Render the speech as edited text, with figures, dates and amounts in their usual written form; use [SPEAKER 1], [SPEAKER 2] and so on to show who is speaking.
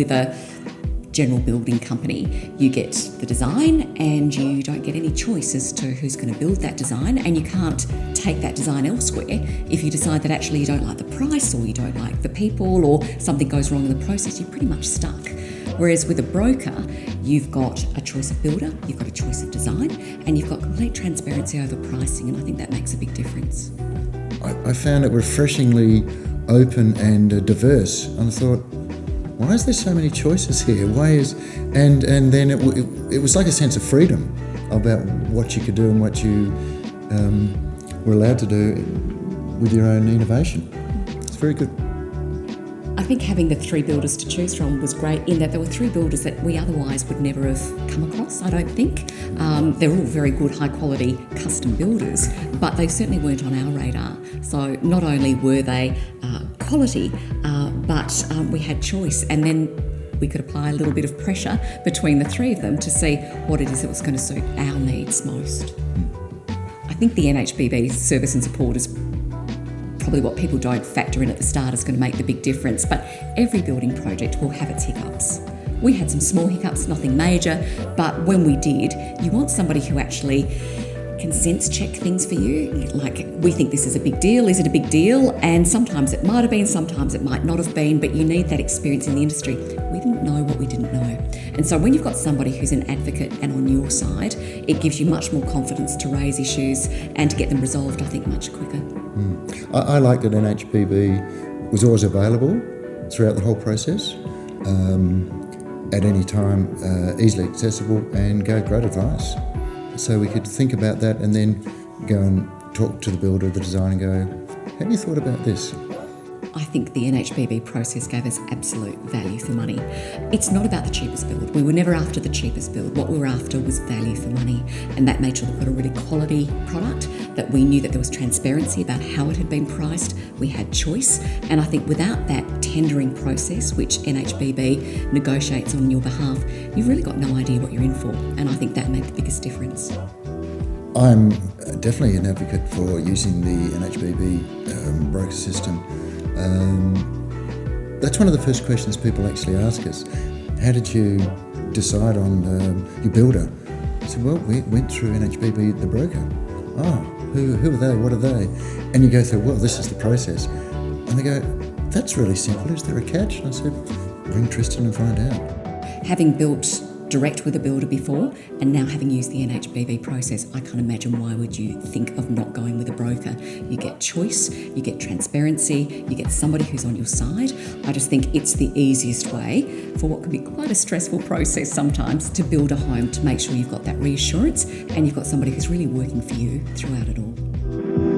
[SPEAKER 1] with a general building company. You get the design and you don't get any choice as to who's going to build that design, and you can't take that design elsewhere if you decide that actually you don't like the price or you don't like the people or something goes wrong in the process. You're pretty much stuck. Whereas with a broker, you've got a choice of builder, you've got a choice of design, and you've got complete transparency over pricing, and I think that makes a big difference.
[SPEAKER 2] I found it refreshingly open and diverse, and I thought, why is there so many choices here? And then it was like a sense of freedom about what you could do and what you were allowed to do with your own innovation. It's very good.
[SPEAKER 1] I think having the 3 builders to choose from was great in that there were 3 builders that we otherwise would never have come across, I don't think. They're all very good, high quality custom builders, but they certainly weren't on our radar. So not only were they quality, but we had choice, and then we could apply a little bit of pressure between the 3 of them to see what it is that was going to suit our needs most. I think the NHBB service and support is probably what people don't factor in at the start is going to make the big difference, but every building project will have its hiccups. We had some small hiccups, nothing major, but when we did, you want somebody who actually can sense check things for you. Like, we think this is a big deal, is it a big deal? And sometimes it might have been, sometimes it might not have been, but you need that experience in the industry. We didn't know what we didn't know. And so when you've got somebody who's an advocate and on your side, it gives you much more confidence to raise issues and to get them resolved, I think, much quicker.
[SPEAKER 2] I liked that NHBB was always available throughout the whole process, at any time, easily accessible, and gave great advice. So we could think about that and then go and talk to the builder, the designer, and go, have you thought about this?
[SPEAKER 1] I think the NHBB process gave us absolute value for money. It's not about the cheapest build. We were never after the cheapest build. What we were after was value for money, and that made sure that we got a really quality product, that we knew that there was transparency about how it had been priced, we had choice, and I think without that tendering process, which NHBB negotiates on your behalf, you've really got no idea what you're in for, and I think that made the biggest difference.
[SPEAKER 2] I'm definitely an advocate for using the NHBB broker system. That's one of the first questions people actually ask us. How did you decide on your builder? I said, well, we went through NHBB, the broker. Oh, who are they? What are they? And you go through, well, this is the process. And they go, that's really simple. Is there a catch? And I said, ring Tristan and find out.
[SPEAKER 1] Having built direct with a builder before, and now having used the NHBB process, I can't imagine why would you think of not going with a broker. You get choice, you get transparency, you get somebody who's on your side. I just think it's the easiest way for what can be quite a stressful process sometimes to build a home, to make sure you've got that reassurance and you've got somebody who's really working for you throughout it all.